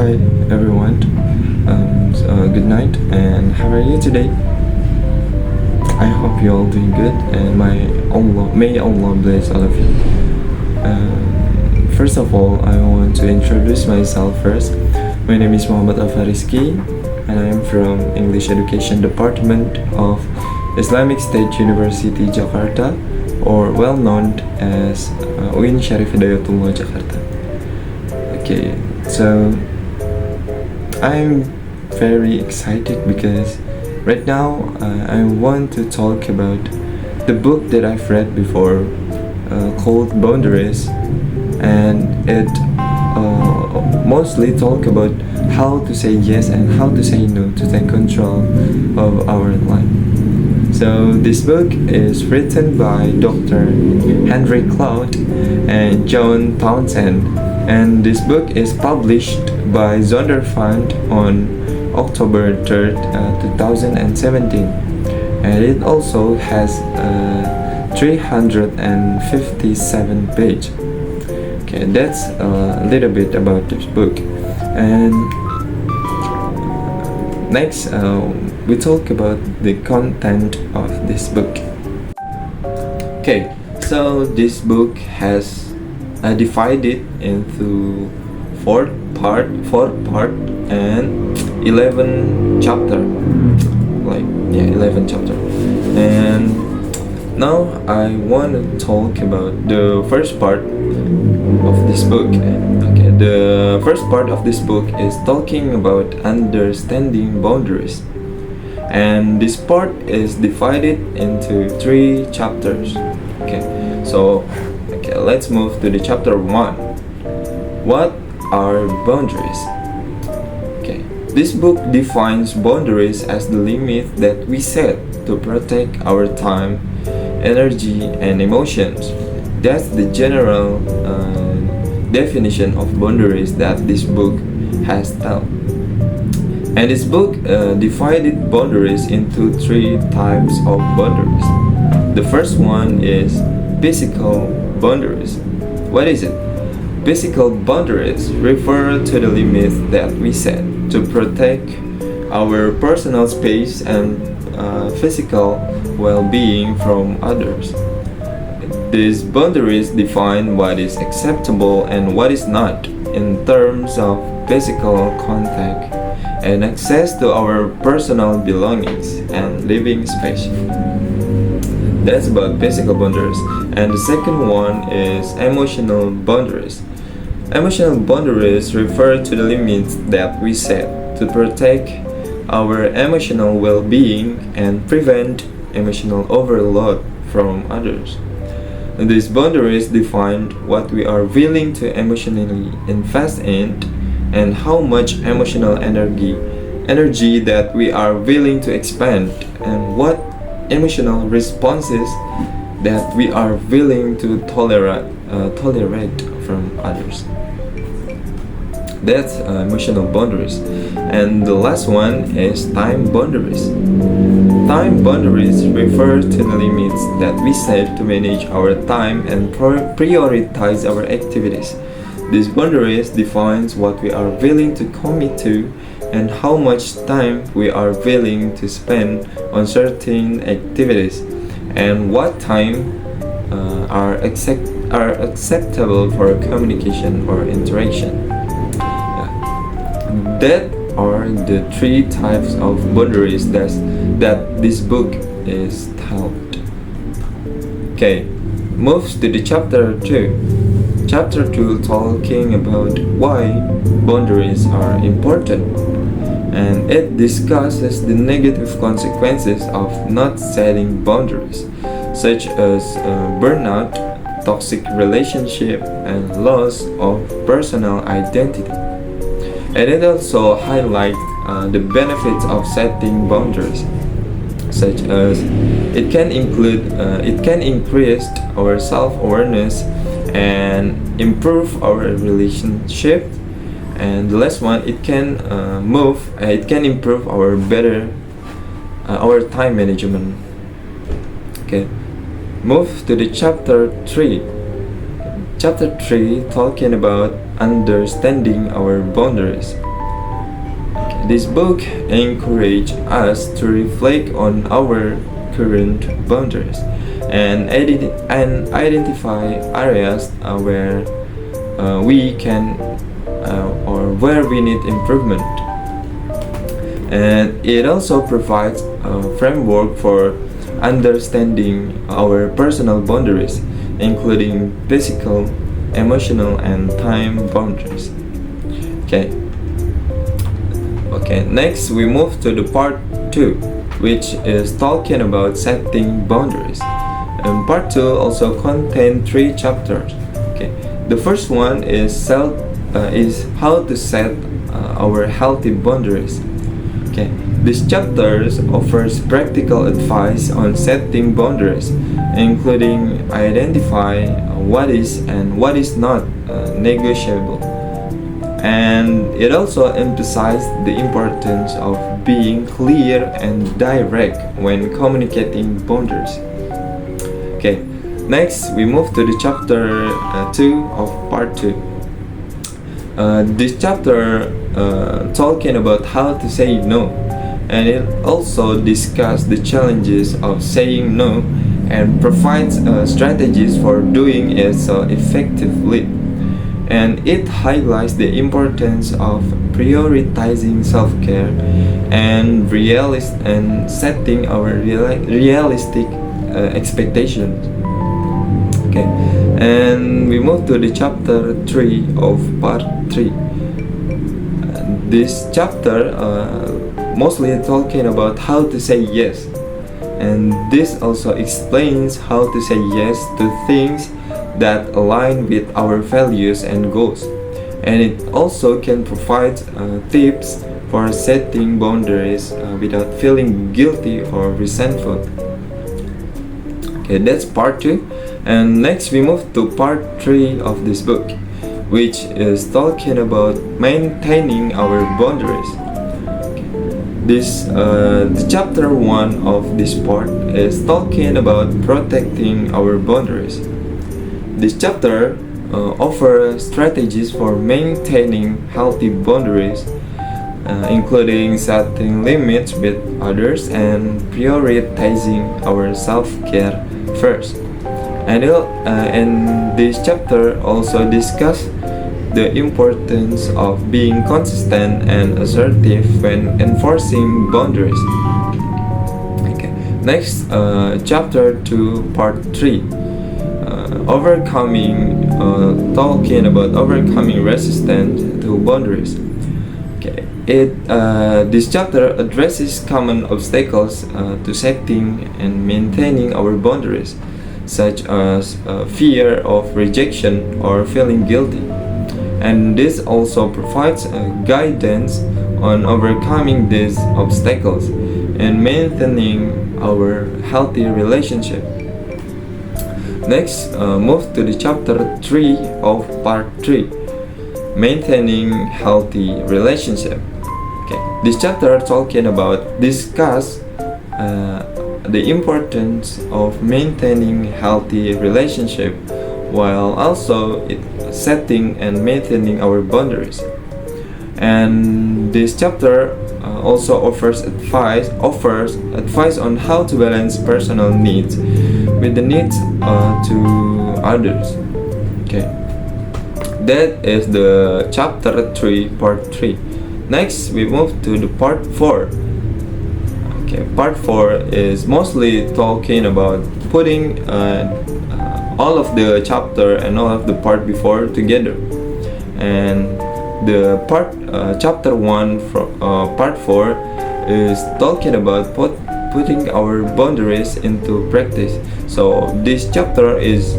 Hi everyone. Good night, and how are you today? I hope you all doing good, and may Allah bless all of you. First of all, I want to introduce myself first. My name is Muhamad Alfa Rizki, and I am from English Education Department of Islamic State University Jakarta, or well known as UIN Syarif Hidayatullah Jakarta. Okay, so I'm very excited because right now I want to talk about the book that I've read before called Boundaries, and it mostly talk about how to say yes and how to say no to take control of our life. So this book is written by Dr. Henry Cloud and John Townsend, and this book is published by Zondervan on October 3rd, 2017, and it also has 357 pages. Okay, that's a little bit about this book. And next, we talk about the content of this book. Okay, so this book has divided into four part and 11 chapter, 11 chapter. And now I want to talk about the first part of this book. Okay, the first part of this book is talking about understanding boundaries, and this part is divided into 3 chapters. Okay, let's move to the chapter 1. What are boundaries? Okay, this book defines boundaries as the limit that we set to protect our time, energy, and emotions. That's the general definition of boundaries that this book has taught. And this book divided boundaries into 3 types of boundaries. The first one is physical boundaries. What is it? Physical boundaries refer to the limits that we set to protect our personal space and physical well-being from others. These boundaries define what is acceptable and what is not in terms of physical contact and access to our personal belongings and living space. That's about physical boundaries. And the second one is emotional boundaries. Emotional boundaries refer to the limits that we set to protect our emotional well-being and prevent emotional overload from others. And these boundaries define what we are willing to emotionally invest in and how much emotional energy that we are willing to expend, and what emotional responses that we are willing to tolerate from others. That's emotional boundaries. And the last one is time boundaries. Time boundaries refer to the limits that we set to manage our time and prioritize our activities. These boundaries defines what we are willing to commit to and how much time we are willing to spend on certain activities, and what time are acceptable for communication or interaction. That are the 3 types of boundaries that this book is taught. Okay, moves to the chapter 2. Chapter 2 talking about why boundaries are important, and it discusses the negative consequences of not setting boundaries, such as burnout, toxic relationship, and loss of personal identity. And it also highlights the benefits of setting boundaries, such as it can increase our self-awareness and improve our relationship. And the last one, it can improve our time management. Okay, move to the chapter 3. Chapter 3 talking about understanding our boundaries. This book encourages us to reflect on our current boundaries and identify areas where we can or where we need improvement. And it also provides a framework for understanding our personal boundaries, including physical, emotional, and time boundaries. Okay, next we move to the part 2, which is talking about setting boundaries. And part 2 also contains 3 chapters. The first one is how to set our healthy boundaries. This chapter offers practical advice on setting boundaries, including identify what is and what is not negotiable. And it also emphasizes the importance of being clear and direct when communicating boundaries. Next we move to the chapter 2 of part 2. This chapter talking about how to say no, and it also discusses the challenges of saying no and provides strategies for doing it effectively. And it highlights the importance of prioritizing self-care and setting our realistic expectations. And we move to the chapter 3 of part 3. This chapter mostly talking about how to say yes, and this also explains how to say yes to things that align with our values and goals, and it also can provide tips for setting boundaries without feeling guilty or resentful. That's part 2. And next we move to part 3 of this book, which is talking about maintaining our boundaries. The chapter 1 of this part is talking about protecting our boundaries. This chapter offers strategies for maintaining healthy boundaries, including setting limits with others and prioritizing our self-care first. And this chapter also discusses the importance of being consistent and assertive when enforcing boundaries. Next, chapter 2, part 3. Talking about overcoming resistance to boundaries. This chapter addresses common obstacles to setting and maintaining our boundaries, such as fear of rejection or feeling guilty. And this also provides guidance on overcoming these obstacles and maintaining our healthy relationship. Next, move to the chapter 3 of part 3, maintaining healthy relationship. This chapter discuss the importance of maintaining healthy relationship while also setting and maintaining our boundaries. And this chapter also offers advice on how to balance personal needs with the needs to others. That is the chapter 3, part 3. Next, we move to the part 4. Part 4 is mostly talking about putting all of the chapter and all of the part before together. And the chapter 1 from part 4 is talking about putting our boundaries into practice. So this chapter is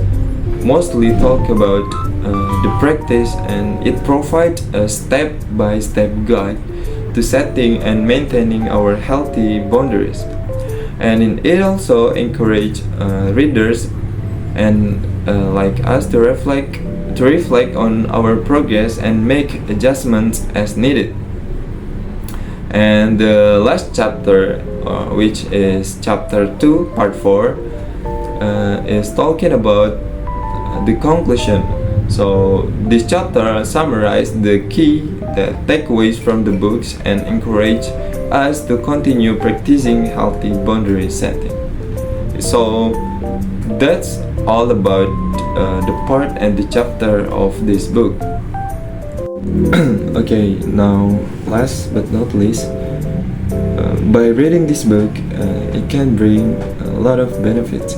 mostly talk about the practice, and it provides a step-by-step guide to setting and maintaining our healthy boundaries. And it also encourages readers and like us to reflect on our progress and make adjustments as needed. And the last chapter, which is chapter 2, part 4, is talking about the conclusion. So this chapter summarizes the key takeaways from the books and encourage us to continue practicing healthy boundary setting. So that's all about the part and the chapter of this book. Okay, now last but not least, by reading this book, it can bring a lot of benefits,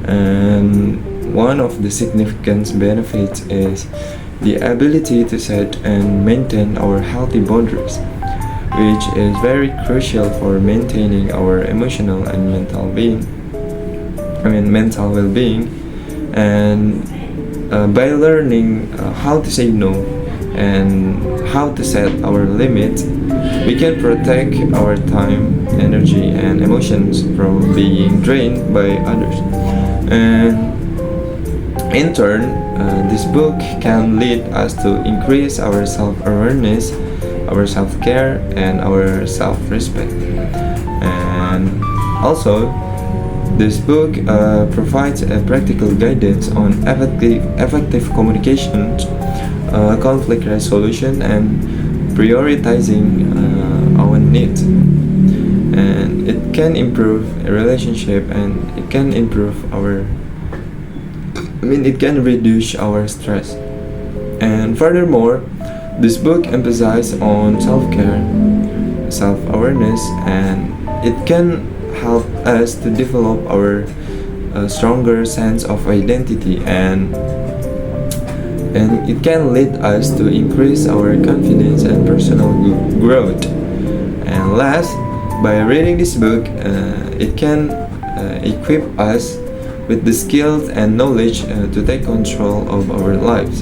and one of the significant benefits is the ability to set and maintain our healthy boundaries, which is very crucial for maintaining our emotional and mental well-being. And by learning how to say no and how to set our limits, we can protect our time, energy, and emotions from being drained by others. And in turn, this book can lead us to increase our self-awareness, our self-care, and our self-respect. And also, this book provides a practical guidance on effective communication, conflict resolution, and prioritizing our needs. And it can improve a relationship, and it can improve it can reduce our stress. And furthermore, this book emphasizes on self-care, self-awareness, and it can help us to develop our stronger sense of identity, and it can lead us to increase our confidence and personal growth. And last, by reading this book, it can equip us with the skills and knowledge to take control of our lives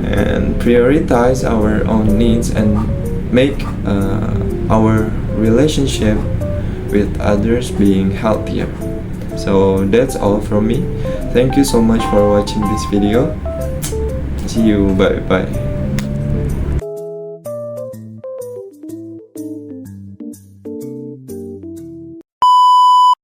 and prioritize our own needs and make our relationship with others being healthier. So that's all from me. Thank you so much for watching this video. See you. Bye bye.